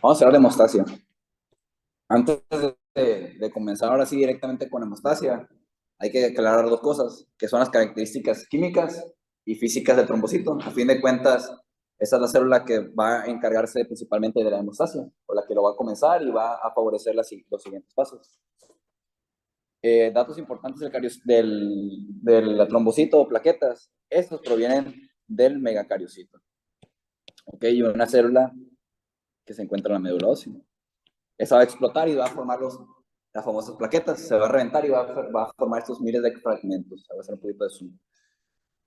Vamos a hablar de hemostasia. Antes de comenzar ahora sí directamente con hemostasia, hay que aclarar dos cosas, que son las características químicas y físicas del trombocito. A fin de cuentas, esa es la célula que va a encargarse principalmente de la hemostasia, o la que lo va a comenzar y va a favorecer los siguientes pasos. Datos importantes del trombocito o plaquetas, estos provienen del megacariocito, ¿ok? Y una célula que se encuentra en la médula ósea. Esa va a explotar y va a formar las famosas plaquetas, se va a reventar y va a formar estos miles de fragmentos. Voy a hacer un poquito de zoom.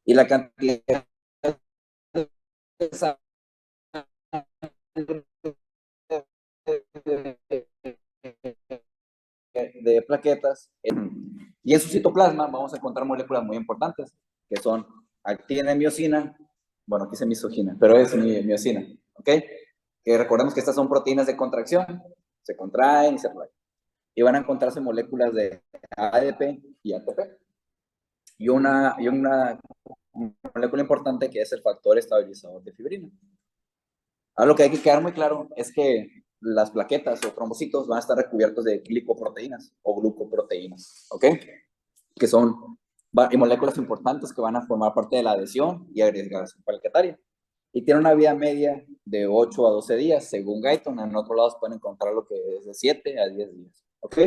Y la cantidad de plaquetas y en su citoplasma vamos a encontrar moléculas muy importantes que son actina y miocina. Bueno, aquí se misogina, pero es miocina, ¿ok? Que recordemos que estas son proteínas de contracción, se contraen y se traen. Y van a encontrarse moléculas de ADP y ATP. Y una molécula importante que es el factor estabilizador de fibrina. Ahora lo que hay que quedar muy claro es que las plaquetas o trombocitos van a estar recubiertos de glicoproteínas o glucoproteínas, ¿ok? Que son moléculas importantes que van a formar parte de la adhesión y agregación plaquetaria. Y tiene una vida media de 8 a 12 días, según Guyton. En otros lados pueden encontrar lo que es de 7 a 10 días, ¿ok?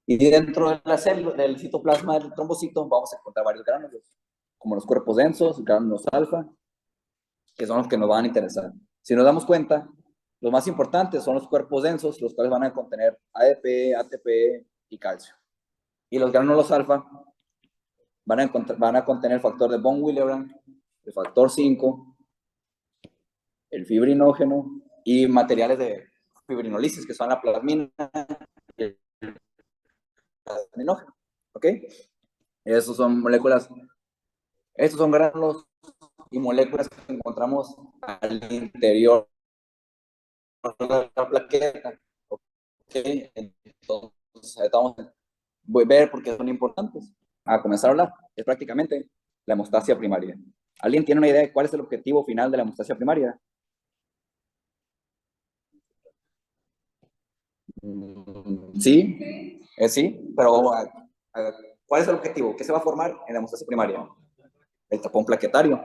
Y dentro de la célula, del citoplasma del trombocito vamos a encontrar varios gránulos, como los cuerpos densos, gránulos alfa, que son los que nos van a interesar. Si nos damos cuenta, los más importantes son los cuerpos densos, los cuales van a contener ADP, ATP y calcio. Y los gránulos alfa van a contener el factor de von Willebrand, el factor 5, el fibrinógeno y materiales de fibrinolisis, que son la plasmina y el plasminógeno. ¿Ok? Esos son moléculas, estos son gránulos y moléculas que encontramos al interior de la plaqueta. ¿Ok? Entonces, vamos a ver por qué son importantes. A comenzar a hablar, es prácticamente la hemostasia primaria. ¿Alguien tiene una idea de cuál es el objetivo final de la hemostasia primaria? Sí, sí, pero ¿cuál es el objetivo? ¿Qué se va a formar en la hemostasia primaria? El tapón plaquetario.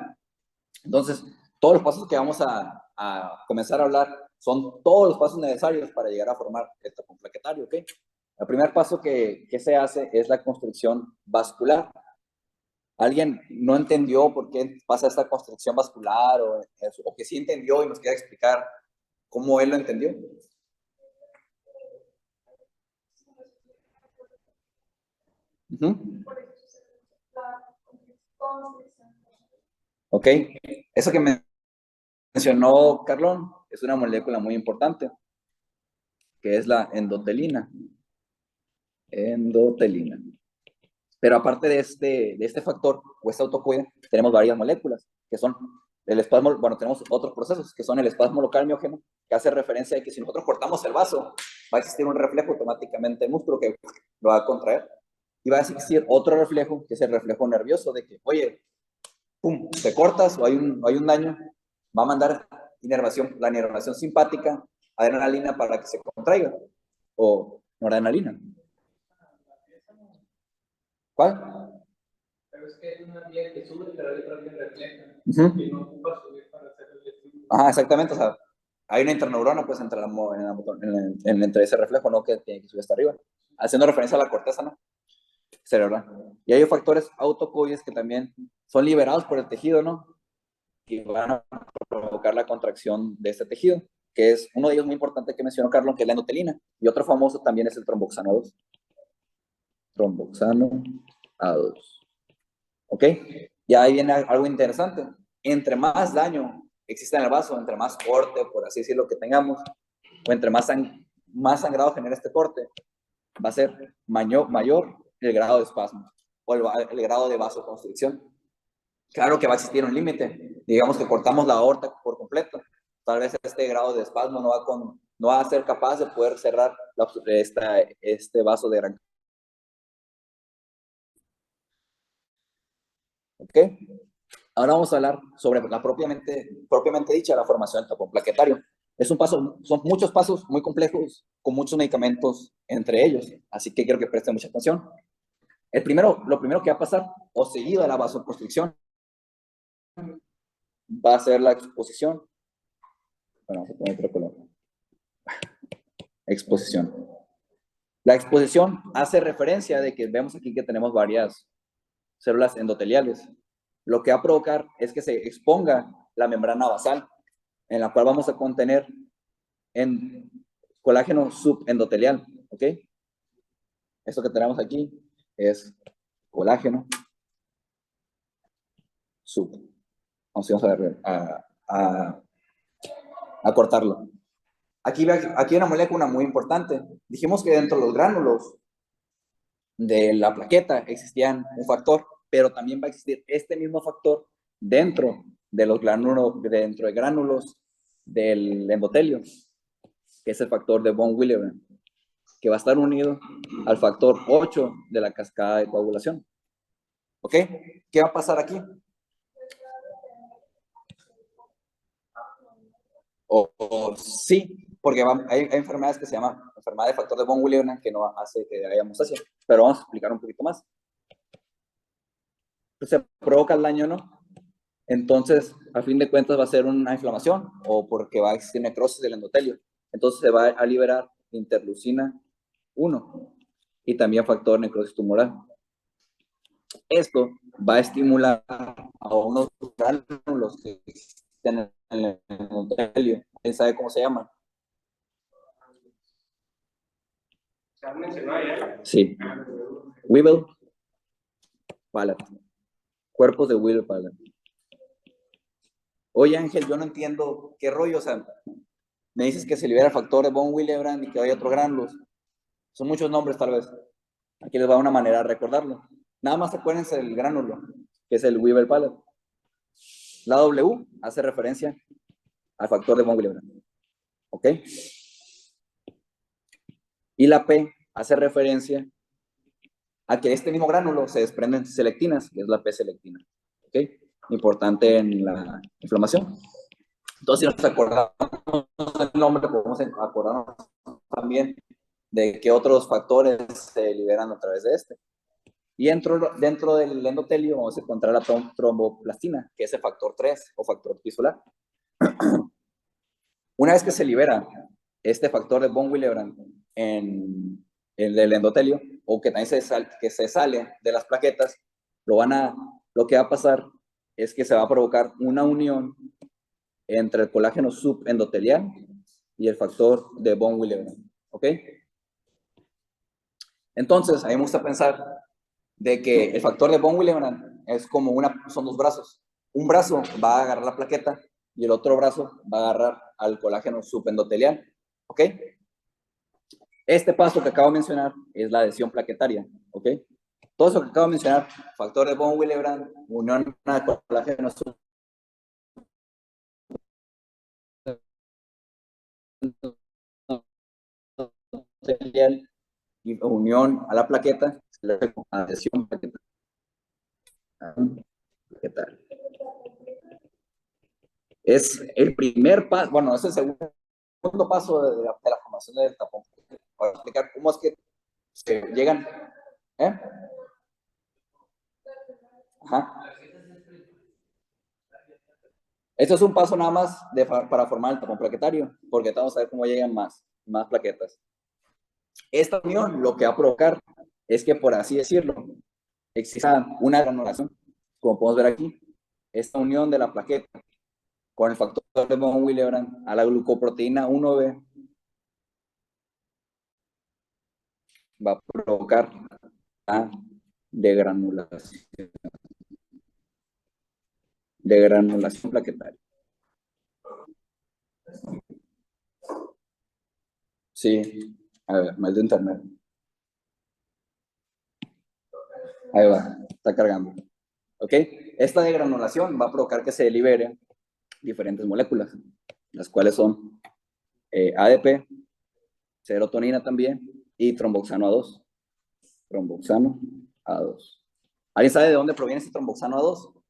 Entonces, todos los pasos que vamos a comenzar a hablar son todos los pasos necesarios para llegar a formar el tapón plaquetario, ¿ok? El primer paso que se hace es la construcción vascular. ¿Alguien no entendió por qué pasa esta construcción vascular o que sí entendió y nos quiere explicar cómo él lo entendió? Uh -huh. Ok, eso que mencionó Carlón es una molécula muy importante, que es la endotelina. Endotelina. Pero aparte de este factor o este autocuide, tenemos varias moléculas, que son el espasmo, bueno, tenemos otros procesos, que son el espasmo local miógeno, que hace referencia a que si nosotros cortamos el vaso, va a existir un reflejo automáticamente del músculo que lo va a contraer. Y va a existir otro reflejo, que es el reflejo nervioso, de que, oye, pum, te cortas o hay un daño, va a mandar la inervación simpática, adrenalina para que se contraiga, o noradrenalina. ¿Cuál? Pero es que hay una vía que sube, pero hay otra vía que refleja. Y no ocupa subir para hacer el estudio. Ajá, exactamente. O sea, hay una interneurona, pues, entre ese reflejo, ¿no? Que tiene que subir hasta arriba. Haciendo referencia a la corteza, ¿no? Cerebral. Y hay factores autocoides que también son liberados por el tejido, ¿no? Y van a provocar la contracción de este tejido, que es uno de ellos muy importante que mencionó Carlos, que es la endotelina. Y otro famoso también es el tromboxano 2. Tromboxano A2. ¿Ok? Y ahí viene algo interesante. Entre más daño existe en el vaso, entre más corte, por así decirlo, que tengamos, o entre más sangrado genera este corte, va a ser mayor el grado de espasmo o el grado de vasoconstricción. Claro que va a existir un límite. Digamos que cortamos la aorta por completo. Tal vez este grado de espasmo no va a ser capaz de poder cerrar este vaso de gran. ¿Ok? Ahora vamos a hablar sobre la propiamente dicha, la formación del tapón plaquetario. Es un paso, son muchos pasos muy complejos, con muchos medicamentos entre ellos, así que quiero que presten mucha atención. Lo primero que va a pasar, o seguido de la vasoconstricción, va a ser la exposición. Bueno, vamos a poner otro color. Exposición. La exposición hace referencia de que vemos aquí que tenemos varias células endoteliales. Lo que va a provocar es que se exponga la membrana basal, en la cual vamos a contener en colágeno subendotelial, ¿ok? Esto que tenemos aquí es colágeno sub. Vamos a cortarlo. Aquí hay una molécula muy importante. Dijimos que dentro de los gránulos de la plaqueta existían un factor, pero también va a existir este mismo factor dentro de los gránulos del endotelio, que es el factor de von Willebrand, que va a estar unido al factor 8 de la cascada de coagulación. ¿Ok? ¿Qué va a pasar aquí? Sí, porque hay enfermedades que se llaman enfermedad de factor de von Willebrand que no hace que haya hemostasia, pero vamos a explicar un poquito más. Pues se provoca el daño, ¿no? Entonces, a fin de cuentas va a ser una inflamación o porque va a existir necrosis del endotelio. Entonces se va a liberar interleucina 1 y también factor de necrosis tumoral. Esto va a estimular a unos gránulos que existen en el endotelio. ¿Quién sabe cómo se llaman? ¿Se han mencionado ya? Sí. Weevil Palate. Cuerpos de Weevil Palate. Oye, Ángel, yo no entiendo qué rollo, o sea, me dices que se libera el factor de von Willebrand y que hay otros gránulos. Son muchos nombres, tal vez. Aquí les va una manera de recordarlo. Nada más acuérdense del gránulo, que es el Weevil Palate. La W hace referencia al factor de von Willebrand. ¿Ok? Y la P hace referencia a que de este mismo gránulo se desprenden selectinas, que es la P-selectina. ¿Ok? Importante en la inflamación. Entonces, si nos acordamos del nombre, podemos acordarnos también de qué otros factores se liberan a través de este. Y dentro del endotelio vamos a encontrar la tromboplastina, que es el factor 3 o factor tisular. Una vez que se libera este factor de von Willebrand en el endotelio, o que también se sale de las plaquetas, lo que va a pasar es que se va a provocar una unión entre el colágeno subendotelial y el factor de von Willebrand. ¿Ok? Entonces, a mí me gusta pensar de que el factor de von Willebrand es como son dos brazos. Un brazo va a agarrar la plaqueta y el otro brazo va a agarrar al colágeno subendotelial. ¿Ok? Este paso que acabo de mencionar es la adhesión plaquetaria. ¿Ok? Todo eso que acabo de mencionar, factor de von Willebrand, unión al colágeno subendotelial y unión a la plaqueta, adhesión plaquetaria. Es el primer paso, bueno, es el segundo paso de la formación del tapón. Para explicar cómo es que se llegan. ¿Eh? Ajá. Esto es un paso nada más para formar el tapón plaquetario, porque vamos a ver cómo llegan más plaquetas. Esta unión lo que va a provocar es que, por así decirlo, exista una granulación, como podemos ver aquí. Esta unión de la plaqueta con el factor de von Willebrand a la glucoproteína 1B va a provocar la degranulación plaquetaria. Sí, a ver, mal de internet. Ahí va, está cargando. ¿Ok? Esta degranulación va a provocar que se liberen diferentes moléculas, las cuales son ADP, serotonina también, y tromboxano A2. Tromboxano A2. ¿Alguien sabe de dónde proviene este tromboxano A2?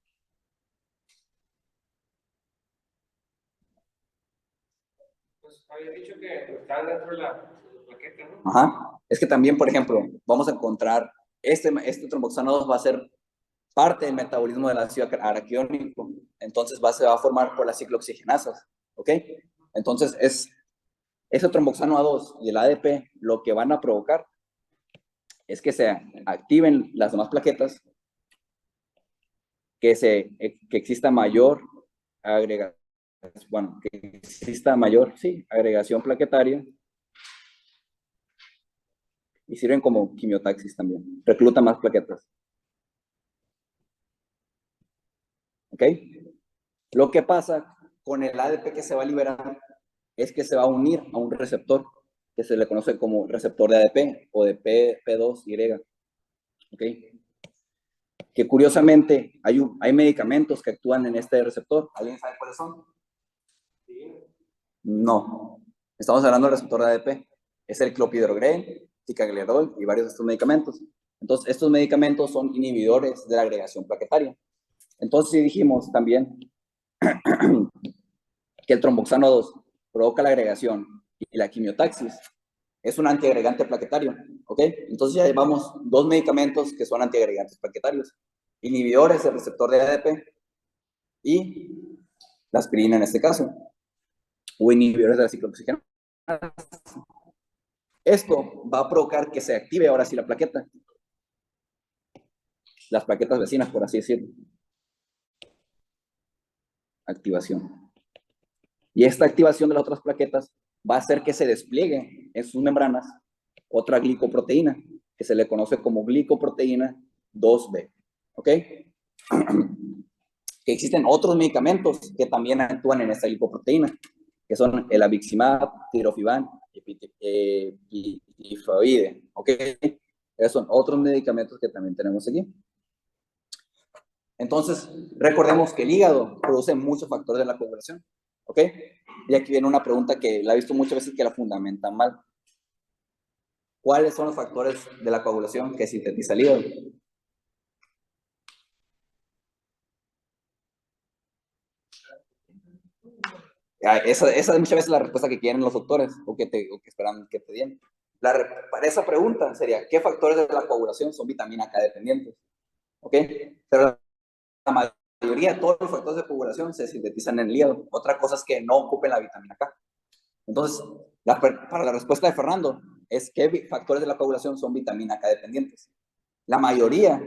Pues había dicho que están dentro de la plaqueta, ¿no? Ajá. Es que también, por ejemplo, vamos a encontrar, este tromboxano 2 va a ser parte del metabolismo del ácido araquidónico. Entonces se va a formar por las ciclooxigenasas. ¿Ok? Entonces, ese tromboxano A2 y el ADP lo que van a provocar es que se activen las demás plaquetas, que exista mayor agregación, bueno, que exista mayor, sí, agregación plaquetaria, y sirven como quimiotaxis también, recluta más plaquetas. ¿Ok? Lo que pasa con el ADP que se va a liberar es que se va a unir a un receptor que se le conoce como receptor de ADP o de P2Y. ¿Ok? Que curiosamente hay medicamentos que actúan en este receptor. ¿Alguien sabe cuáles son? No. Estamos hablando del receptor de ADP. Es el clopidogrel, ticagrelor y varios de estos medicamentos. Entonces, estos medicamentos son inhibidores de la agregación plaquetaria. Entonces, sí dijimos también que el tromboxano 2 provoca la agregación y la quimiotaxis. Es un antiagregante plaquetario. ¿Ok? Entonces, ya llevamos dos medicamentos que son antiagregantes plaquetarios. Inhibidores del receptor de ADP y la aspirina en este caso, o inhibidores de la ciclooxigenasa. Esto va a provocar que se active ahora sí la plaqueta, las plaquetas vecinas, por así decirlo. Activación. Y esta activación de las otras plaquetas va a hacer que se despliegue en sus membranas otra glicoproteína, que se le conoce como glicoproteína 2B. ¿Ok? Que existen otros medicamentos que también actúan en esta glicoproteína, que son el abiximab, tirofiban y tiroide. ¿Ok? Esos son otros medicamentos que también tenemos aquí. Entonces, recordemos que el hígado produce muchos factores de la coagulación. ¿Ok? Y aquí viene una pregunta que la he visto muchas veces que la fundamentan mal. ¿Cuáles son los factores de la coagulación que sintetiza el hígado? Esa es muchas veces la respuesta que quieren los doctores o que esperan que te den. Para esa pregunta sería, ¿qué factores de la coagulación son vitamina K dependientes? ¿Ok? Pero la mayoría, todos los factores de coagulación se sintetizan en el hígado. Otra cosa es que no ocupen la vitamina K. Entonces, para la respuesta de Fernando, es qué factores de la coagulación son vitamina K dependientes. La mayoría,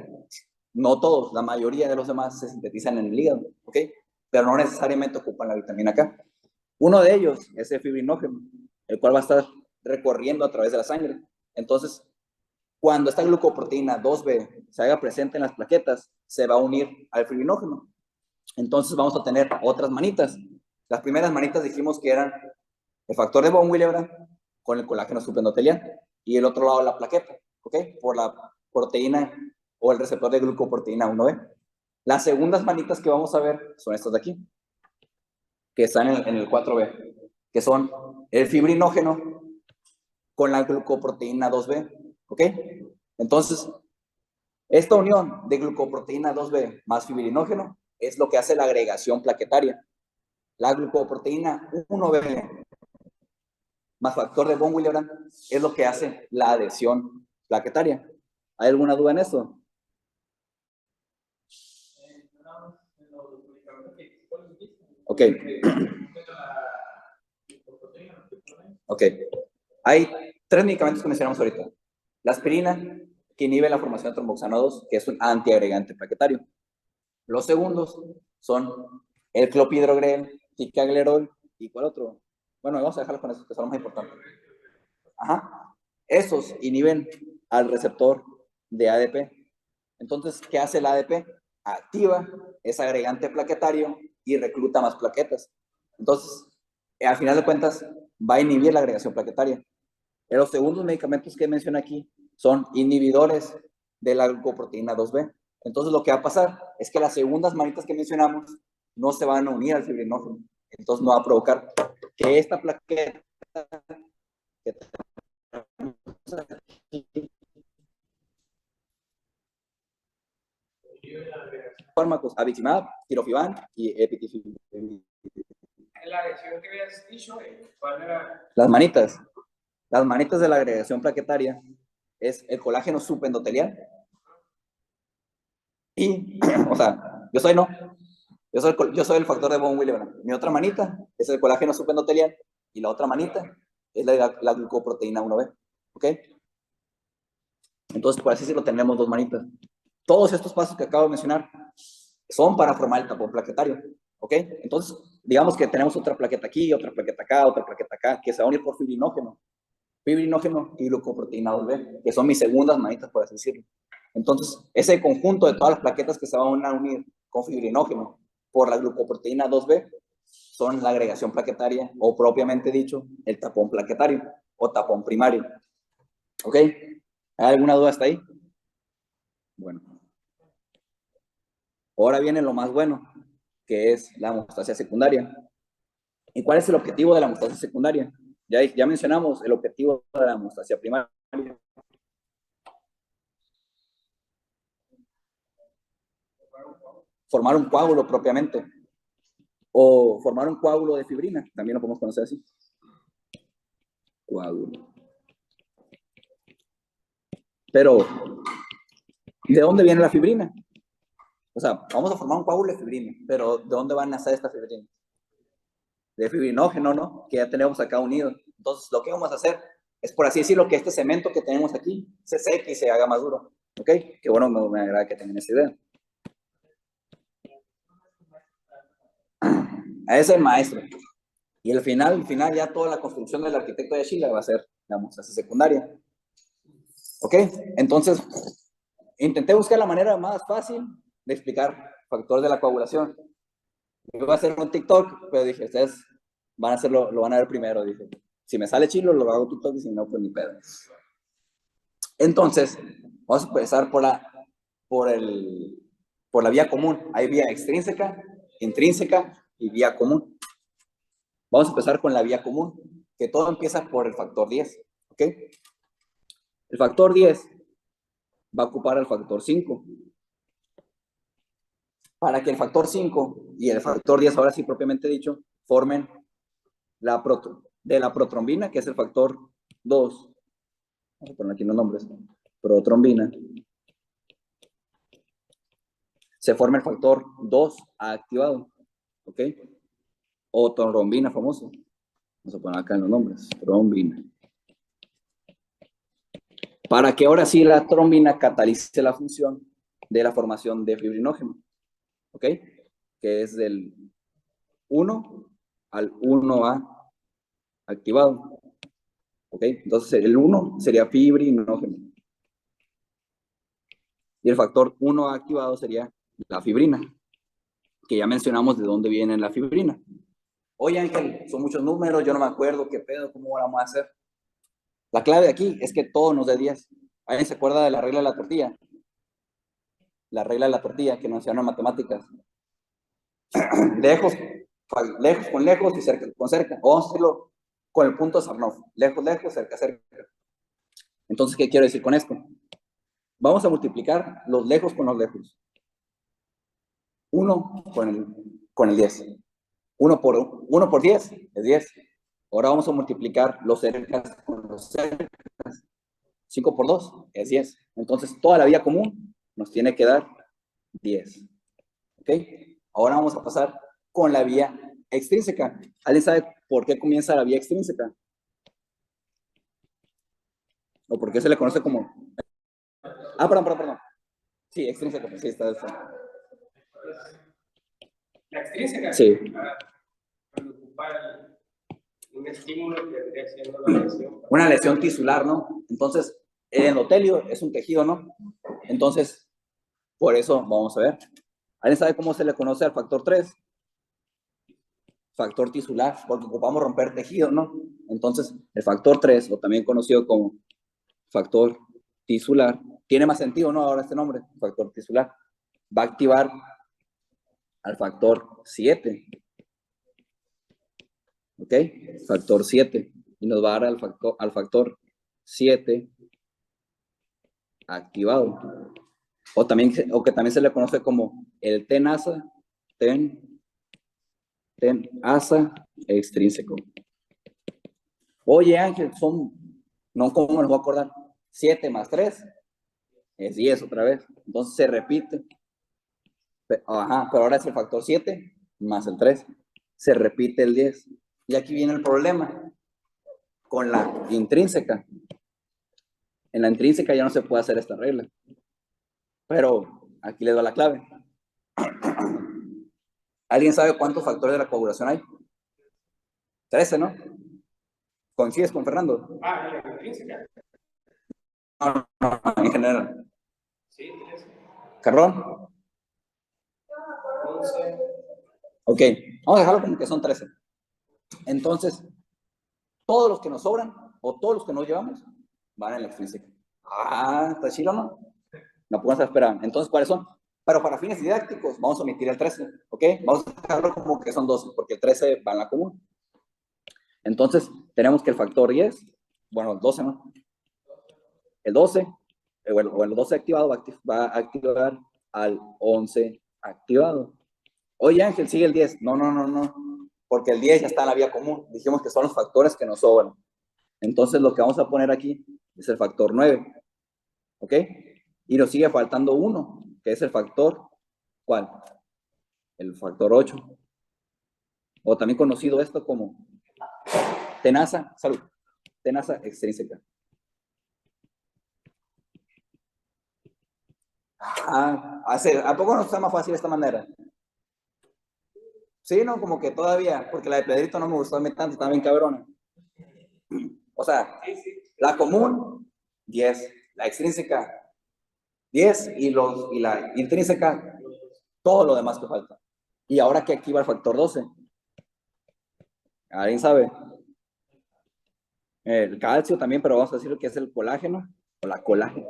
no todos, la mayoría de los demás se sintetizan en el hígado, ¿ok? Pero no necesariamente ocupan la vitamina K. Uno de ellos es el fibrinógeno, el cual va a estar recorriendo a través de la sangre. Entonces, cuando esta glucoproteína 2B se haga presente en las plaquetas, se va a unir al fibrinógeno. Entonces vamos a tener otras manitas. Las primeras manitas dijimos que eran el factor de von Willebrand con el colágeno supraendotelial y el otro lado la plaqueta, ¿ok? Por la proteína o el receptor de glucoproteína 1B. Las segundas manitas que vamos a ver son estas de aquí, que están en el 4B, que son el fibrinógeno con la glucoproteína 2B, ¿ok? Entonces, esta unión de glucoproteína 2B más fibrinógeno es lo que hace la agregación plaquetaria. La glucoproteína 1B más factor de von Willebrand es lo que hace la adhesión plaquetaria. ¿Hay alguna duda en eso? Ok. Ok. Hay tres medicamentos que mencionamos ahorita. La aspirina, que inhibe la formación de tromboxano 2, que es un antiagregante plaquetario. Los segundos son el clopidogrel, ticagrelor y ¿cuál otro? Bueno, vamos a dejarlo con esos que son los más importantes. Ajá. Esos inhiben al receptor de ADP. Entonces, ¿qué hace el ADP? Activa ese agregante plaquetario y recluta más plaquetas. Entonces, al final de cuentas, va a inhibir la agregación plaquetaria. Los segundos medicamentos que mencioné aquí son inhibidores de la glucoproteína 2B. Entonces, lo que va a pasar es que las segundas manitas que mencionamos no se van a unir al fibrinógeno. Entonces, no va a provocar que esta plaqueta que fármacos, abiximab, tirofiban y epitifibrin. la agregación que habías dicho, ¿cuál era? Las manitas. Las manitas de la agregación plaquetaria es el colágeno subendotelial. Y, o sea, yo soy el factor de von Willebrand. Mi otra manita es el colágeno subendotelial y la otra manita es la glucoproteína 1B. ¿Ok? Entonces, por así decirlo, tenemos dos manitas. Todos estos pasos que acabo de mencionar son para formar el tapón plaquetario. ¿Ok? Entonces, digamos que tenemos otra plaqueta aquí, otra plaqueta acá, que se va a unir por fibrinógeno y glucoproteína 2B, que son mis segundas manitas, por así decirlo. Entonces, ese conjunto de todas las plaquetas que se van a unir con fibrinógeno por la glucoproteína 2B son la agregación plaquetaria, o propiamente dicho, el tapón plaquetario o tapón primario. ¿Ok? ¿Hay alguna duda hasta ahí? Bueno. Ahora viene lo más bueno, que es la hemostasia secundaria. ¿Y cuál es el objetivo de la hemostasia secundaria? Ya mencionamos el objetivo de la hemostasia primaria. Formar un coágulo propiamente. O formar un coágulo de fibrina, también lo podemos conocer así. Coágulo. Pero, ¿de dónde viene la fibrina? O sea, vamos a formar un coágulo de fibrina, pero ¿de dónde van a nacer esta fibrina? De fibrinógeno, ¿no? Que ya tenemos acá unido. Entonces, lo que vamos a hacer es, por así decirlo, que este cemento que tenemos aquí se seque y se haga más duro. ¿Ok? Que bueno, me agrada que tengan esa idea. A ese es el maestro. Y al final ya toda la construcción del arquitecto de Chile va a ser la hemostasia secundaria. ¿Ok? Entonces, intenté buscar la manera más fácil de explicar factor de la coagulación. Iba a hacer un TikTok, pero dije, ustedes van a hacerlo, lo van a ver primero. Dije, si me sale chilo, lo hago TikTok y si no, pues ni pedo. Entonces, vamos a empezar por la vía común. Hay vía extrínseca, intrínseca y vía común. Vamos a empezar con la vía común, que todo empieza por el factor 10. ¿Ok? El factor 10 va a ocupar al factor 5. Para que el factor 5 y el factor 10, ahora sí propiamente dicho, formen de la protrombina, que es el factor 2. Vamos a poner aquí los nombres. Protrombina. Se forma el factor 2 activado. ¿Ok? O trombina famoso. Vamos a poner acá en los nombres. Trombina. Para que ahora sí la trombina catalice la función de la formación de fibrinógeno. ¿Ok? Que es del 1 al 1A activado. ¿Ok? Entonces el 1 sería fibrinógeno. Y el factor 1A activado sería la fibrina, que ya mencionamos de dónde viene la fibrina. Oye, Ángel, son muchos números, yo no me acuerdo qué pedo, cómo vamos a hacer. La clave aquí es que todo nos dé 10. ¿Alguien se acuerda de la regla de la tortilla? La regla de la tortilla que nos enseñaron en matemáticas. lejos, lejos con lejos y cerca con cerca. O vamos a hacerlo con el punto de Sarnoff. Lejos, lejos, cerca, cerca. Entonces, ¿qué quiero decir con esto? Vamos a multiplicar los lejos con los lejos. 1 con el 10. 1 por 10 es 10. Ahora vamos a multiplicar los cercas con los cercas. 5 por 2 es 10. Entonces, toda la vía común nos tiene que dar 10. ¿Ok? Ahora vamos a pasar con la vía extrínseca. ¿Alguien sabe por qué comienza la vía extrínseca? ¿O por qué se le conoce como? Perdón. Sí, extrínseca. Sí, está. La extrínseca. Sí. Cuando ocupa un estímulo que vendría siendo la lesión. Una lesión tisular, ¿no? Entonces, el endotelio es un tejido, ¿no? Entonces, por eso vamos a ver. ¿Alguien sabe cómo se le conoce al factor 3? Factor tisular, porque ocupamos romper tejido, ¿no? Entonces, el factor 3, o también conocido como factor tisular, tiene más sentido, ¿no? Ahora este nombre, factor tisular, va a activar al factor 7. ¿Ok? Factor 7. Y nos va a dar al factor 7 activado. O que también se le conoce como el TENASA, TEN tenasa extrínseco. Oye, Ángel, no, ¿cómo me lo voy a acordar? 7 más 3 es 10 otra vez. Entonces se repite. Ajá, pero ahora es el factor 7 más el 3. Se repite el 10. Y aquí viene el problema con la intrínseca. En la intrínseca ya no se puede hacer esta regla. Pero aquí les doy la clave. ¿Alguien sabe cuántos factores de la coagulación hay? 13, ¿no? ¿Coincides con Fernando? Ah, la intrínseca. No, en general. Sí, 13. ¿Carrón? 11. Ok, vamos a dejarlo como que son 13. Entonces, todos los que nos sobran o todos los que no llevamos van en la extrínseca. Ah, ¿está chido, no? No podemos esperar. Entonces, ¿cuáles son? Pero para fines didácticos, vamos a omitir el 13, ¿ok? Vamos a dejarlo como que son 12, porque el 13 va en la común. Entonces, tenemos que el factor 10, bueno, el 12, ¿no? El 12, bueno, el 12 activado va a activar al 11 activado. Oye, Ángel, sigue el 10. No, porque el 10 ya está en la vía común. Dijimos que son los factores que nos sobran. Entonces, lo que vamos a poner aquí es el factor 9, ¿ok? Y nos sigue faltando 1, que es el factor, ¿cuál? El factor 8. O también conocido esto como tenasa, salud, tenasa extrínseca. ¿A poco no está más fácil de esta manera? Sí, no, como que todavía, porque la de Pedrito no me gustó a mí tanto, estaba bien cabrona. O sea, la común, 10, la extrínseca, 10, y la intrínseca, todo lo demás que falta. Y ahora que aquí va el factor 12. ¿Alguien sabe? El calcio también, pero vamos a decir que es el colágeno o la colágeno.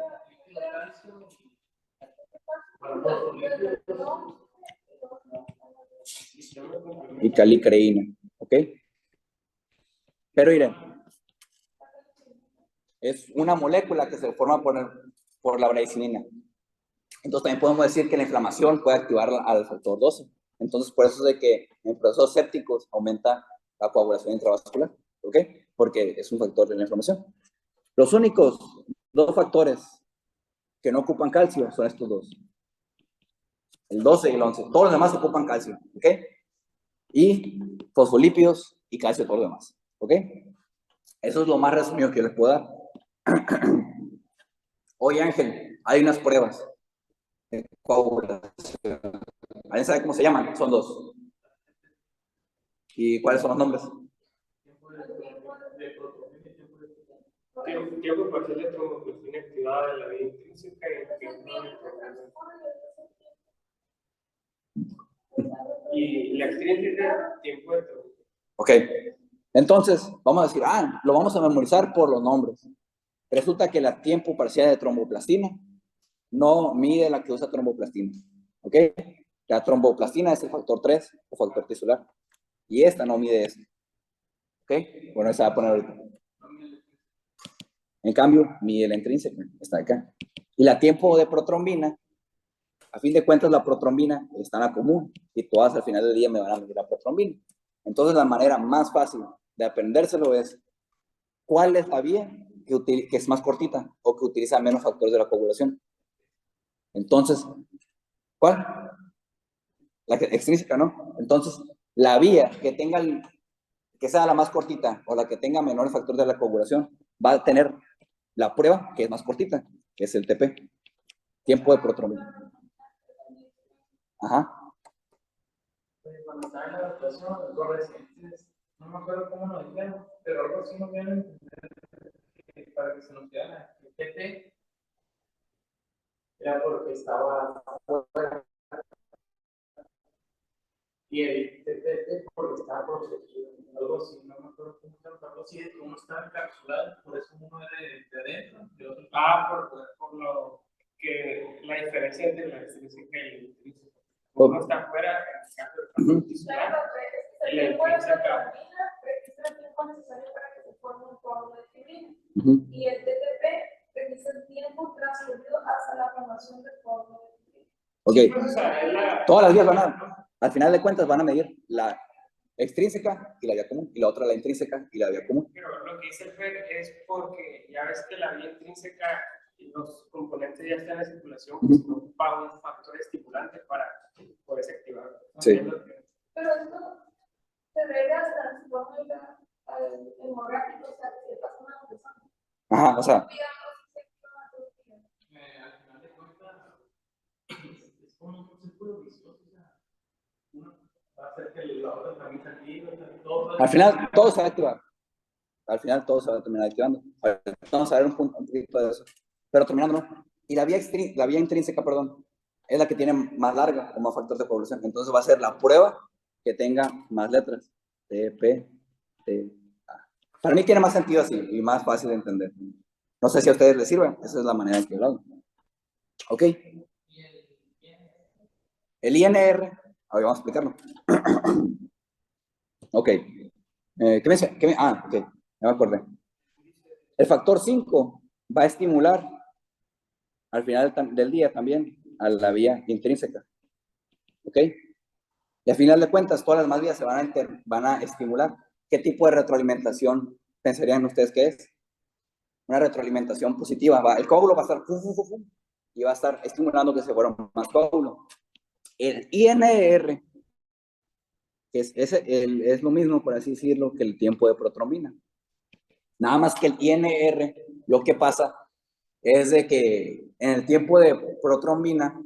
Y calicreína, ¿ok? Pero miren, es una molécula que se forma por la bradicinina. Entonces también podemos decir que la inflamación puede activar al factor 12. Entonces por eso es de que en procesos sépticos aumenta la coagulación intravascular, ¿ok? Porque es un factor de la inflamación. Los únicos 2 factores que no ocupan calcio son estos 2. El 12 y el 11. Todos los demás ocupan calcio, ¿ok? Y fosfolípidos y calcio, todo lo demás, ¿ok? Eso es lo más resumido que les puedo dar. Oye, Ángel, hay unas pruebas de coagulación. ¿Alguien sabe cómo se llaman? Son 2. ¿Y cuáles son los nombres? Tiempo parcial de tromboclastina activada de la vía intrínseca y tiempo de y la extrínseca, tiempo de tromboclastina. Ok. Entonces, vamos a decir, lo vamos a memorizar por los nombres. Resulta que la tiempo parcial de tromboplastina no mide la que usa tromboplastina. ¿Ok? La tromboplastina es el factor 3 o factor tisular. Y esta no mide eso. ¿Ok? Bueno, esa va a poner ahorita. En cambio, mide la intrínseca. Está acá. Y la tiempo de protrombina, a fin de cuentas, la protrombina está en la común. Y todas al final del día me van a medir la protrombina. Entonces, la manera más fácil de aprendérselo es cuál es la vía que es más cortita o que utiliza menos factores de la coagulación. Entonces, ¿cuál? La extrínseca, ¿no? Entonces, la vía que sea la más cortita o la que tenga menores factores de la coagulación va a tener la prueba que es más cortita, que es el TP, tiempo de protrombina. Ajá. Cuando estaba en la adaptación, los residentes, no me acuerdo cómo nos dijeron, pero algo así nos dieron que para que se nos diera el TT, era porque estaba fuera y el TT porque estaba protegido, algo así, no me acuerdo cómo era, algo así de que uno estaba encapsulado, por eso uno es de adentro, de otro. Por lo que la diferencia entre la extrínseca y la intrínseca. Uno está afuera, en el caso del factor tisular, y la intrínseca. Registra el tiempo necesario para que se forme un coágulo de fibrina. Uh-huh. Y el TTP registra el tiempo transcurrido hasta la formación del coágulo de fibrina. Ok. Todas las vías al final de cuentas van a medir extrínseca y la vía común, y la otra la intrínseca y la vía común. Pero lo que dice el Fer es porque ya ves que la vía intrínseca y los componentes ya están en circulación, pues no ocupa un factor estimulante para poderse activar. Sí. Pero esto se debe hasta su forma hemorrágico, o sea, que pasa una persona. Ajá, o sea, Al final de cuentas, es como un círculo vicioso, o sea, uno va a hacer que la otra también se active, todo. al final todo se va a activar. Al final todo se va a terminar activando. Vamos a ver un poquito de eso. Pero terminando, ¿no? Y la vía intrínseca, perdón, es la que tiene más larga o más factor de coagulación. Entonces va a ser la prueba que tenga más letras. T, P, T, A. Para mí tiene más sentido así y más fácil de entender. No sé si a ustedes les sirve. Esa es la manera en que lo hago. ¿Ok? El INR, ahora vamos a explicarlo. Ok. Ok, ya me acordé. El factor 5 va a estimular al final del día también a la vía intrínseca. ¿Ok? Y al final de cuentas, todas las más vías se van a estimular. ¿Qué tipo de retroalimentación pensarían ustedes que es? Una retroalimentación positiva. El coágulo va a estar y va a estar estimulando que se fuera más coágulo. El INR, que es lo mismo, por así decirlo, que el tiempo de protrombina. Nada más que el INR, lo que pasa es de que en el tiempo de protrombina,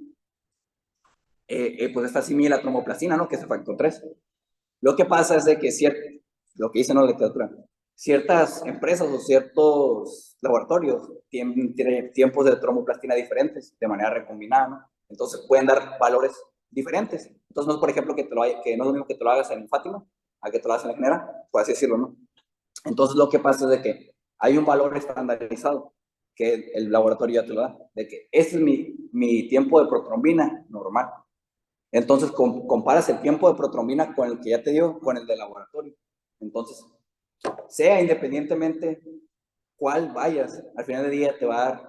pues está similar a la tromboplastina, ¿no? Que es el factor 3. Lo que pasa es de que lo que dicen en la literatura, ciertas empresas o ciertos laboratorios tienen tiempos de tromboplastina diferentes, de manera recombinada, ¿no? Entonces pueden dar valores diferentes. Entonces no es, por ejemplo, que no es lo mismo que te lo hagas en Fátima, a que te lo hagas en la Genera, por así decirlo, ¿no? Entonces lo que pasa es de que hay un valor estandarizado que el laboratorio ya te lo da, de que ese es mi tiempo de protrombina normal. Entonces comparas el tiempo de protrombina con el que ya te dio, con el del laboratorio. Entonces, sea independientemente cuál vayas, al final del día te va a dar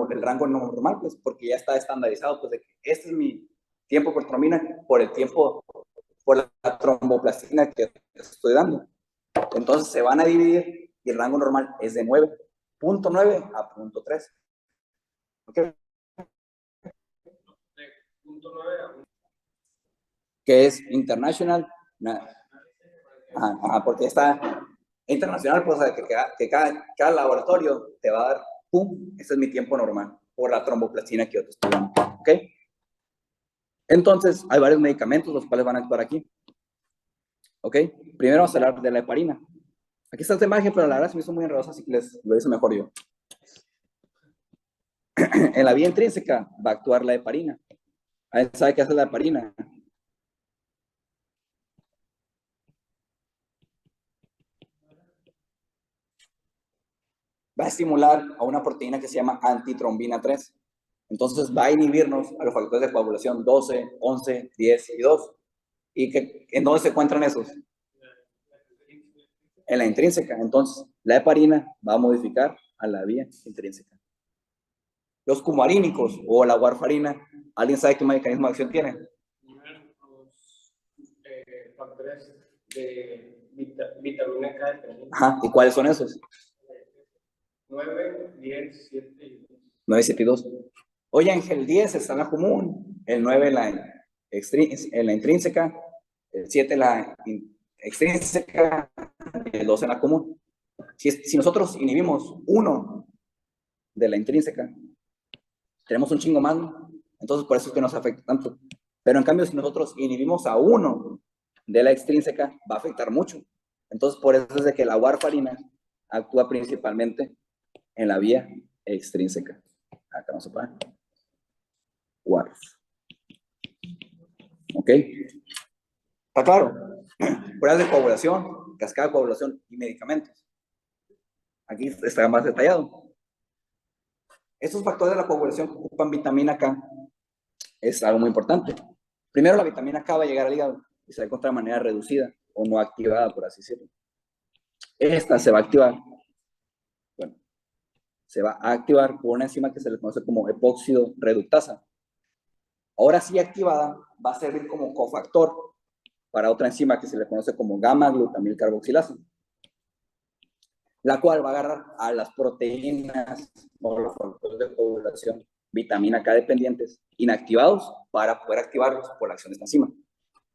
el rango normal, pues, porque ya está estandarizado, pues, de que este es mi tiempo de protrombina por el tiempo, por la tromboplastina que te estoy dando. Entonces se van a dividir y el rango normal es de 9.9 a 0.3. ¿Ok? De 0.9 a 1. Que es international, porque está internacional, pues, que cada laboratorio te va a dar, ¡pum!, ese es mi tiempo normal, por la tromboplastina que yo te estoy dando, ¿ok? Entonces, hay varios medicamentos los cuales van a actuar aquí, ¿ok? Primero vamos a hablar de la heparina. Aquí está esta imagen, pero la verdad se me hizo muy enredosa, así que lo hice mejor yo. En la vía intrínseca va a actuar la heparina. ¿Alguien sabe qué hace la heparina? Va a estimular a una proteína que se llama antitrombina 3. Entonces va a inhibirnos a los factores de coagulación 12, 11, 10 y 2. ¿Y en dónde se encuentran esos? En la intrínseca. Entonces, la heparina va a modificar a la vía intrínseca. Los cumarínicos o la warfarina, ¿alguien sabe qué mecanismo de acción tiene? Los factores de vitamina K. Ajá, ¿y cuáles son esos? 9, 10, 7 y 2. 9, 7 y 2. Oye, Ángel, el 10 está en la común, el 9 en la intrínseca, el 7 en la extrínseca, el 2 en la común. Si nosotros inhibimos uno de la intrínseca, tenemos un chingo más, ¿no? Entonces por eso es que nos afecta tanto. Pero en cambio, si nosotros inhibimos a uno de la extrínseca, va a afectar mucho. Entonces por eso es de que la warfarina actúa principalmente en la vía extrínseca. Acá no se puede. Warf. ¿Ok? ¿Está claro? Pruebas de coagulación, cascada de coagulación y medicamentos. Aquí está más detallado. Estos factores de la coagulación que ocupan vitamina K es algo muy importante. Primero, la vitamina K va a llegar al hígado y se va a encontrar de manera reducida o no activada, por así decirlo. Esta se va a activar. Bueno, se va a activar por una enzima que se le conoce como epóxido reductasa. Ahora sí activada, va a servir como cofactor para otra enzima que se le conoce como gamma-glutamil carboxilasa, la cual va a agarrar a las proteínas o los factores de coagulación vitamina K dependientes inactivados para poder activarlos por la acción de esta enzima.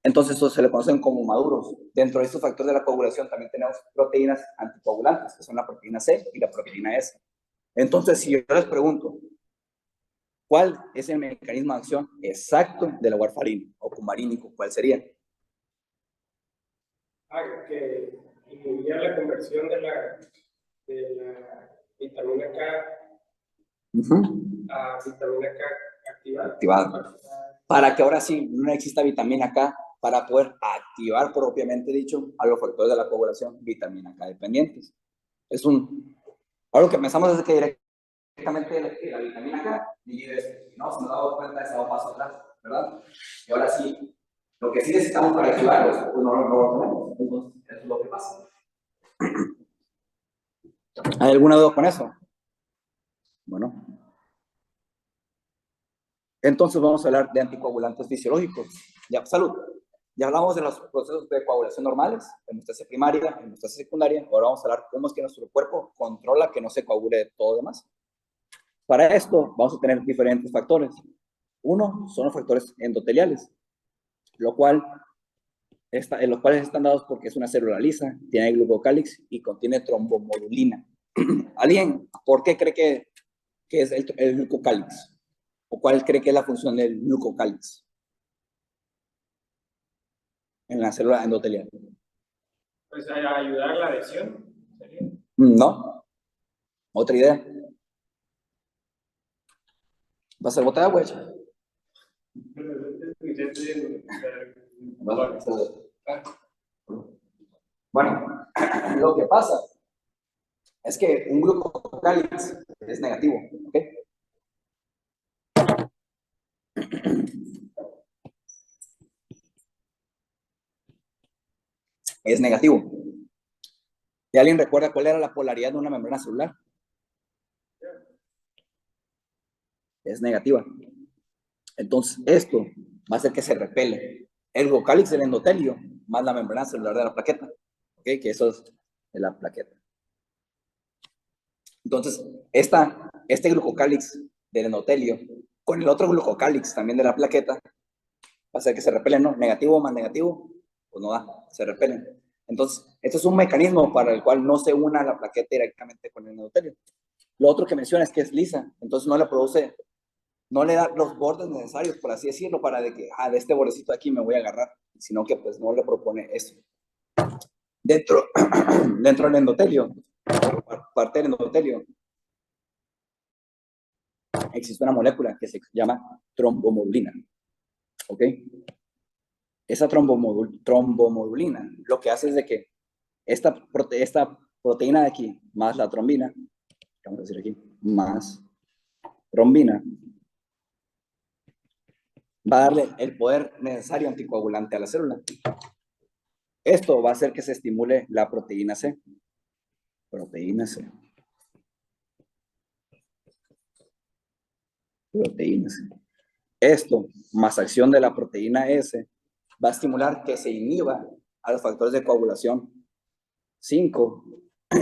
Entonces, estos se le conocen como maduros. Dentro de estos factores de la coagulación también tenemos proteínas anticoagulantes, que son la proteína C y la proteína S. Entonces, si yo les pregunto, ¿cuál es el mecanismo de acción exacto de la warfarina o cumarínico? ¿Cuál sería? Que inhibía la conversión de la vitamina K a vitamina K activada. Para que ahora sí no exista vitamina K para poder activar propiamente dicho a los factores de la coagulación vitamina K dependientes. Es algo que pensamos es que directamente la vitamina K divide esto. No, se nos ha dado cuenta, se ha dado paso atrás, ¿verdad? Y ahora sí, lo que sí necesitamos para activarlos, pues no lo tenemos. Entonces, eso es lo que pasa. ¿Hay alguna duda con eso? Bueno. Entonces vamos a hablar de anticoagulantes fisiológicos. Ya, salud. Ya hablamos de los procesos de coagulación normales, hemostasia primaria, hemostasia secundaria. Ahora vamos a hablar cómo es que nuestro cuerpo controla que no se coagule todo demás. Para esto vamos a tener diferentes factores. Uno son los factores endoteliales, los cuales están dados porque es una célula lisa, tiene glucocálix y contiene trombomodulina. ¿Alguien por qué cree que es el glucocálix? ¿O cuál cree que es la función del glucocálix en la célula endotelial? Pues a ayudar a la adhesión. No. Otra idea. ¿Va a ser bota de agua? Bueno, lo que pasa es que un glucocálix es negativo, ¿ok? Es negativo. ¿Y alguien recuerda cuál era la polaridad de una membrana celular? Es negativa. Entonces, esto va a hacer que se repele el glucocálix del endotelio más la membrana celular de la plaqueta, ¿ok? Que eso es de la plaqueta. Entonces, este glucocálix del endotelio con el otro glucocálix también de la plaqueta va a hacer que se repelen, ¿no? Negativo más negativo, pues no da, se repelen. Entonces, esto es un mecanismo para el cual no se una la plaqueta directamente con el endotelio. Lo otro que menciona es que es lisa, entonces no le produce, no le da los bordes necesarios, por así decirlo, para de que, de este bordecito de aquí me voy a agarrar, sino que pues no le propone eso. Dentro del endotelio, parte del endotelio, existe una molécula que se llama trombomodulina, ¿ok? Esa trombomodulina lo que hace es de que esta proteína de aquí, más la trombina, vamos a decir aquí, más trombina, va a darle el poder necesario anticoagulante a la célula. Esto va a hacer que se estimule la proteína C. Proteína C. Proteína C. Esto, más acción de la proteína S, va a estimular que se inhiba a los factores de coagulación 5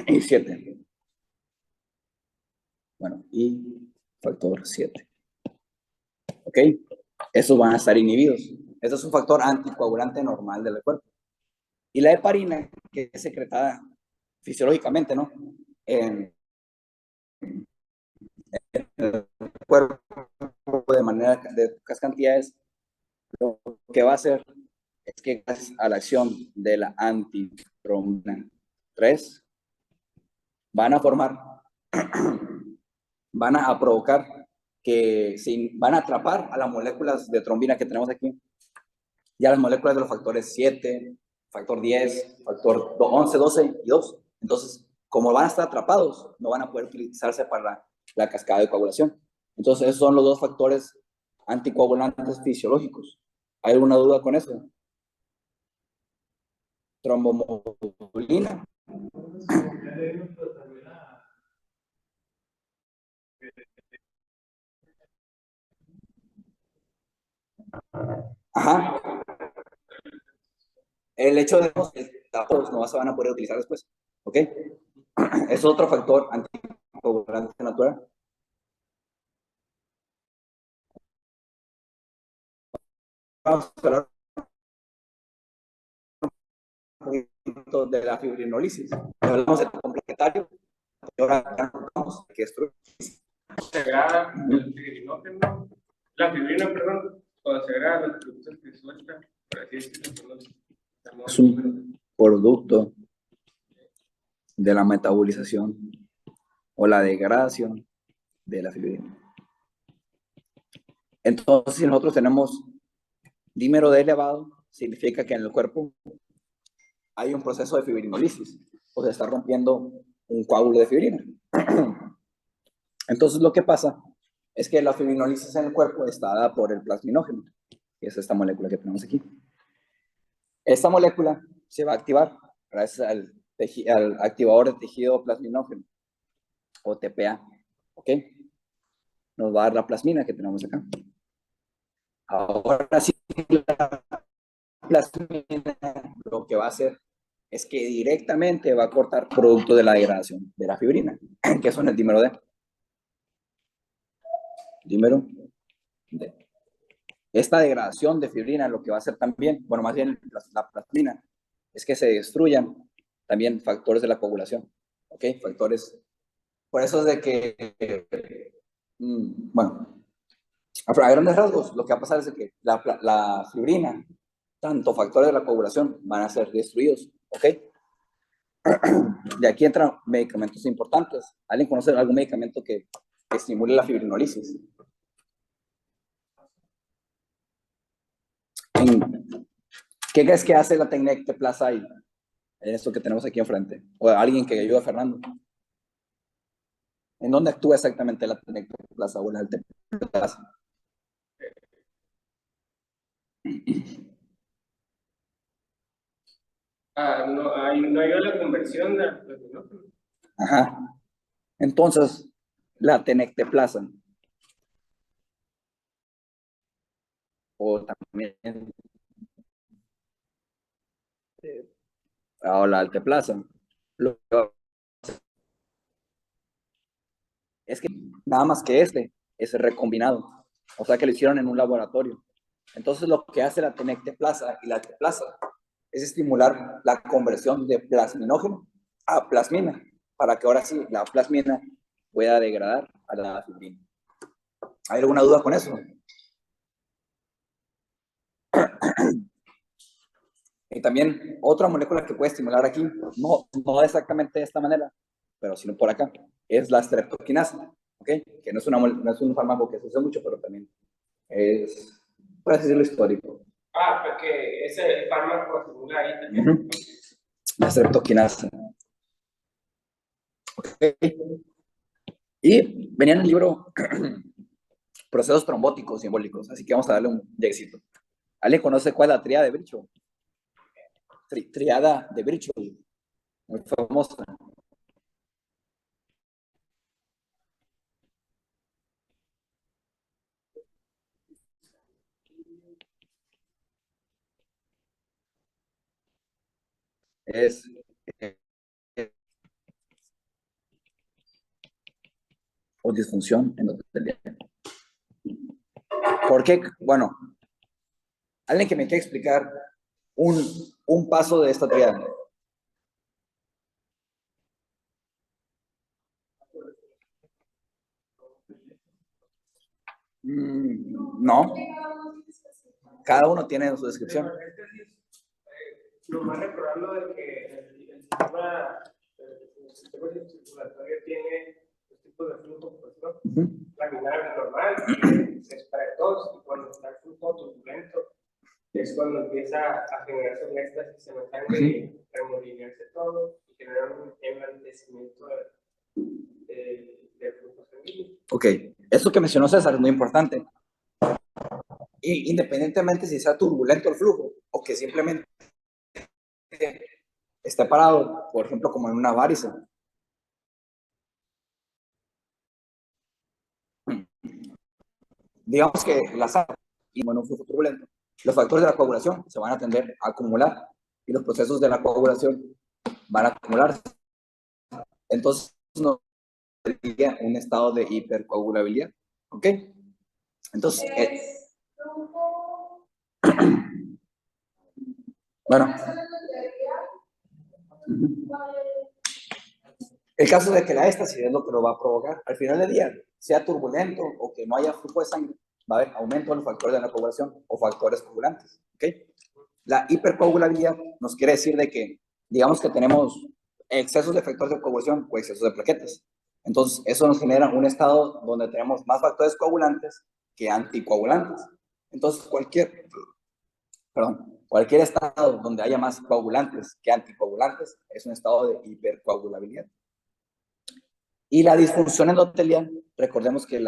y 7. Bueno, y factor 7. ¿Ok? Esos van a estar inhibidos. Esto es un factor anticoagulante normal del cuerpo. Y la heparina, que es secretada fisiológicamente, ¿no? En el cuerpo de manera de pocas cantidades, lo que va a hacer es que gracias a la acción de la antitrombina 3, van a formar, van a provocar que van a atrapar a las moléculas de trombina que tenemos aquí, y a las moléculas de los factores 7, factor 10, factor 11, 12 y 2. Entonces, como van a estar atrapados, no van a poder utilizarse para la cascada de coagulación. Entonces, esos son los dos factores anticoagulantes fisiológicos. ¿Hay alguna duda con eso? Trombomodulina. Ajá. el hecho de que los no se van a poder utilizar después, ¿ok? Es otro factor anticoagulante natural. Vamos a hablar un poquito de la fibrinolisis. Hablamos del complementario, y ahora vamos que esto Segrada el fibrinógeno, la fibrina, perdón, cuando segrada los productos que suelta, por así decirlo, es un producto de la metabolización o la degradación de la fibrina. Entonces, si nosotros tenemos dímero D elevado, significa que en el cuerpo hay un proceso de fibrinolisis, o sea, está rompiendo un coágulo de fibrina. Entonces, lo que pasa es que la fibrinolisis en el cuerpo está dada por el plasminógeno, que es esta molécula que tenemos aquí. Esta molécula se va a activar gracias al activador de tejido plasminógeno, o TPA, ¿ok? Nos va a dar la plasmina que tenemos acá. Ahora sí, la plasmina lo que va a hacer es que directamente va a cortar producto de la degradación de la fibrina, que son el dímero D. Dímero D. Esta degradación de fibrina lo que va a hacer también, bueno, más bien la plasmina, es que se destruyan también factores de la coagulación, ¿ok? Factores. Por eso es de que, bueno, a grandes rasgos, lo que va a pasar es de que la fibrina, tanto factores de la coagulación, van a ser destruidos, ¿ok? De aquí entran medicamentos importantes. ¿Alguien conoce algún medicamento que estimule la fibrinolisis? ¿Qué crees que hace la Tecnecteplasa ahí? En esto que tenemos aquí enfrente. O alguien que ayude a Fernando. ¿En dónde actúa exactamente la Tecnecteplasa o la alteplasa? no hay la conversión de plasminógeno. Ajá. Entonces, la Tecnecteplasa, o también o la alteplasa, lo que es que nada más que es recombinado, o sea que lo hicieron en un laboratorio. Entonces lo que hace la Tecnecteplasa y la alteplasa es estimular la conversión de plasminógeno a plasmina, para que ahora sí la plasmina pueda degradar a la fibrina. ¿Hay alguna duda con eso? Y también otra molécula que puede estimular aquí, no exactamente de esta manera, pero sino por acá, es la streptokinasa, ¿ok? Que no es un fármaco que se usa mucho, pero también es, por así decirlo, histórico. Porque ese fármaco estimula ahí también. La streptokinasa. Okay. Y venía en el libro Procesos trombóticos simbólicos, así que vamos a darle un éxito. ¿Alguien conoce cuál es la tríada de Virchow? Triada de Virchow, muy famosa. Es o disfunción endotelial. ¿Por qué? Bueno, alguien que me quiera explicar un paso de esta triada. No. Cada uno tiene su descripción. Nomás recordando de que el sistema circulatorio tiene dos tipos de flujo, pues, ¿no? Laminar normal, que se espera de todos, y cuando está el flujo turbulento, es cuando empieza a generarse un éxtasis en la sangre y remolinearse todo y generar un enlentecimiento del flujo sanguíneo. Ok, eso que mencionó César es muy importante. Independientemente si sea turbulento el flujo o que simplemente esté parado, por ejemplo, como en una varice. Digamos que la sangre y en un flujo turbulento, los factores de la coagulación se van a tender a acumular y los procesos de la coagulación van a acumularse. Entonces, no sería un estado de hipercoagulabilidad. ¿Ok? Entonces, bueno, el caso de que la éstasis es lo que lo va a provocar. Al final del día, sea turbulento o que no haya flujo de sangre, va a haber aumento en los factores de la coagulación o factores coagulantes. ¿Ok? La hipercoagulabilidad nos quiere decir de que, digamos que tenemos excesos de factores de coagulación o excesos de plaquetas. Entonces, eso nos genera un estado donde tenemos más factores coagulantes que anticoagulantes. Entonces, cualquier estado donde haya más coagulantes que anticoagulantes es un estado de hipercoagulabilidad. Y la disfunción endotelial, recordemos que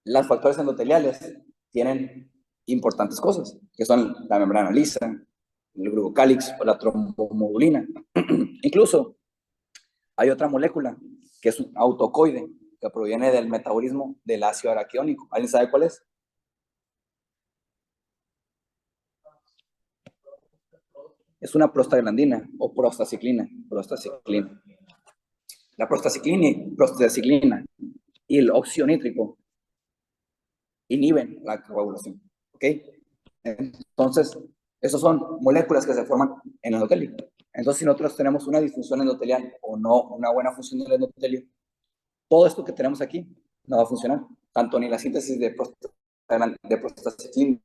los factores endoteliales tienen importantes cosas, que son la membrana lisa, el glucocálix o la trombomodulina. Incluso hay otra molécula que es un autocoide que proviene del metabolismo del ácido araquidónico. ¿Alguien sabe cuál es? Es una prostaglandina o prostaciclina. La prostaciclina y el óxido nítrico inhiben la coagulación. ¿Ok? Entonces, esas son moléculas que se forman en el endotelio. Entonces, si nosotros tenemos una disfunción endotelial o no una buena función del endotelio, todo esto que tenemos aquí no va a funcionar. Tanto ni la síntesis de prostaciclina,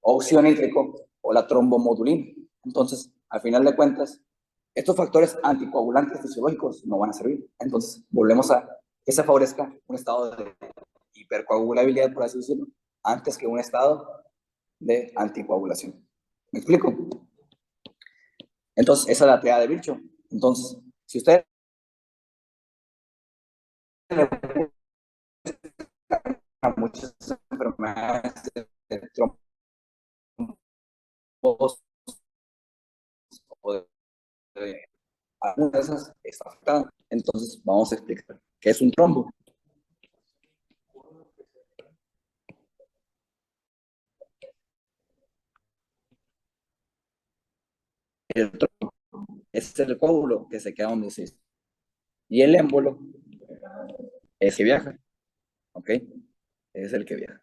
óxido nítrico o la trombomodulina. Entonces, al final de cuentas, estos factores anticoagulantes fisiológicos no van a servir. Entonces, volvemos a que se favorezca un estado de hipercoagulabilidad, por así decirlo, antes que un estado de anticoagulación. ¿Me explico? Entonces, esa es la triada de Virchow. Entonces, si usted a muchas enfermedades de trombos o de algunas de esas está afectada, entonces vamos a explicar qué es un trombo. El trombo es el coágulo que se queda donde se dice. Y el émbolo es que viaja. ¿Ok? Es el que viaja.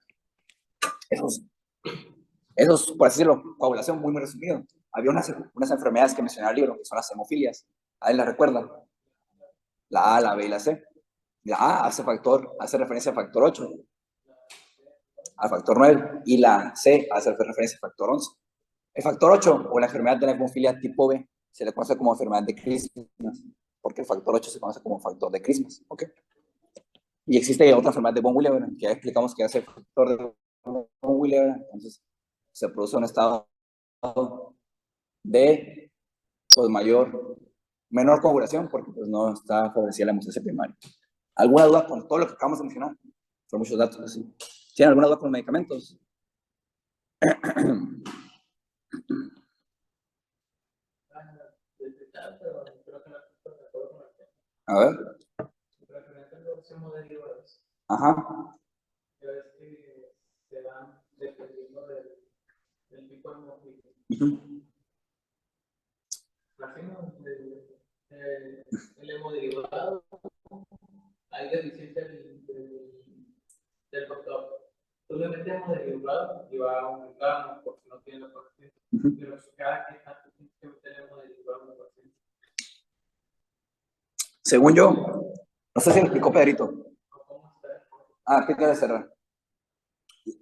Esos, por así decirlo, coagulación muy resumido. Había unas enfermedades que mencionaba el libro, que son las hemofilias. ¿Alguien las recuerda? La A, la B y la C. La A hace referencia al factor 8, al factor 9, y la C hace referencia al factor 11. El factor 8, o la enfermedad de la hemofilia tipo B, se le conoce como enfermedad de Christmas, porque el factor 8 se conoce como factor de Christmas. ¿Ok? Y existe otra enfermedad de von Willebrand, que ya explicamos que es el factor de von Willebrand. Entonces, se produce un estado de pues, menor coagulación, porque pues, no está favorecida la hemostasia primaria. ¿Alguna duda con todo lo que acabamos de mencionar? Son muchos datos así. ¿Tienen alguna duda con los medicamentos? A ver. Ajá. El hemodiderivado, hay deficiencia del factor. Tú le metes hemodiderivado y va aumentando porque no tiene la paciente. Pero cada que está, tú tienes que meter hemodiderivado en la paciente. Según yo, no sé si lo explicó Pedrito. ¿Qué quiere cerrar?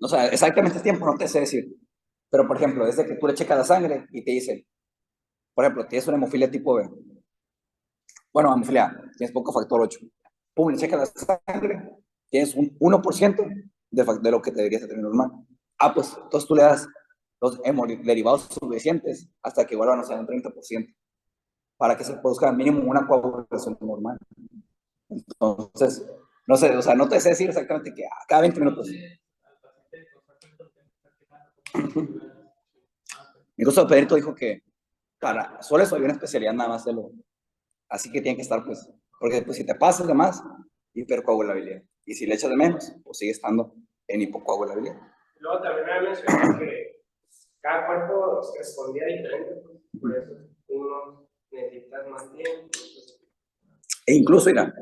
O sea, exactamente el tiempo no te sé decir. Pero, por ejemplo, desde que tú le checas la sangre y te dice, por ejemplo, tienes una hemofilia tipo B. Bueno, hemofilia A, tienes poco factor 8. Pum, le checas la sangre, tienes un 1% de lo que te deberías tener normal. Pues, entonces tú le das los hemoderivados suficientes hasta que vuelvan a ser un 30%, para que se produzca mínimo una coagulación normal. Entonces, no sé, o sea, no te sé decir exactamente que cada 20 minutos. Incluso Pedrito dijo que para solo eso hay una especialidad nada más de lo. Así que tiene que estar, pues, porque pues, si te pasas de más, hipercoagulabilidad. Y si le echas de menos, pues sigue estando en hipocoagulabilidad. Luego también me mencionado que cada cuerpo respondía diferente. Por eso uno necesita más tiempo. E incluso, mira,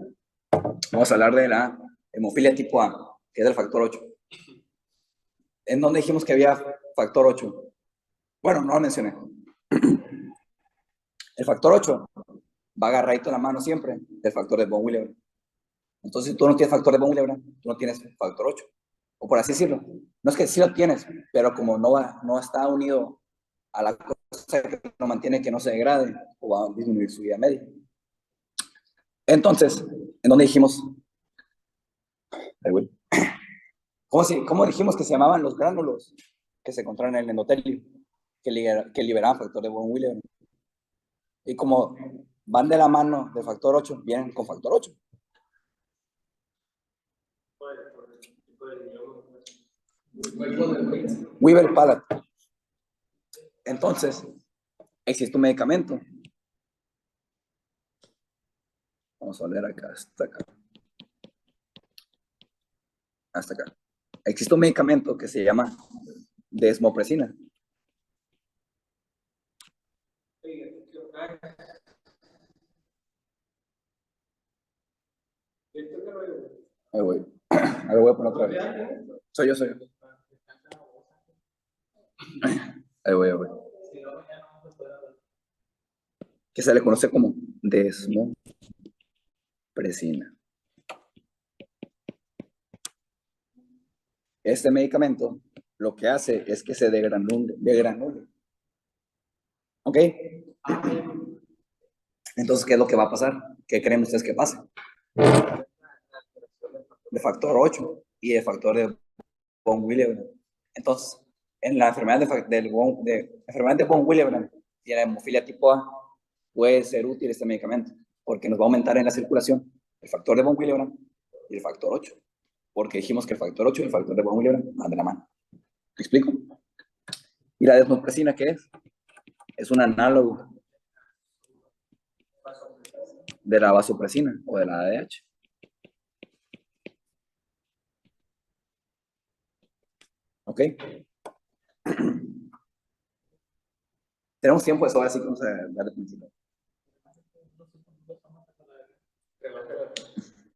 vamos a hablar de la hemofilia tipo A, que es del factor 8. ¿En dónde dijimos que había factor 8? Bueno, no lo mencioné. El factor 8 va agarradito en la mano siempre del factor de von Willebrand. Entonces, si tú no tienes factor de von Willebrand, tú no tienes factor 8. O por así decirlo. No es que sí lo tienes, pero como no está unido a la cosa que lo mantiene que no se degrade, o va a disminuir su vida media. Entonces, ¿en dónde dijimos? ¿Cómo dijimos que se llamaban los gránulos que se encontraron en el endotelio, que liberaban factor de von Willebrand? Y como van de la mano de factor 8, vienen con factor 8. Weber-Pallat. Entonces, existe un medicamento. Vamos a ver acá, hasta acá. Hasta acá. Existe un medicamento que se llama desmopresina. Ahí voy. Ahí voy a poner otra vez. Soy yo. Ahí voy. Que se le conoce como desmopresina. Este medicamento lo que hace es que se degranule. ¿Ok? Entonces, ¿qué es lo que va a pasar? ¿Qué creen ustedes que pase? De factor 8 y de factor de von Willebrand. Entonces, en la enfermedad de von Willebrand y en la hemofilia tipo A puede ser útil este medicamento porque nos va a aumentar en la circulación el factor de von Willebrand y el factor 8, porque dijimos que el factor 8 y el factor de von Willebrand van de la mano. ¿Me explico? ¿Y la desmopresina qué es? Es un análogo de la vasopresina o de la ADH. ¿Ok? Tenemos tiempo de eso, así que vamos a darle principio.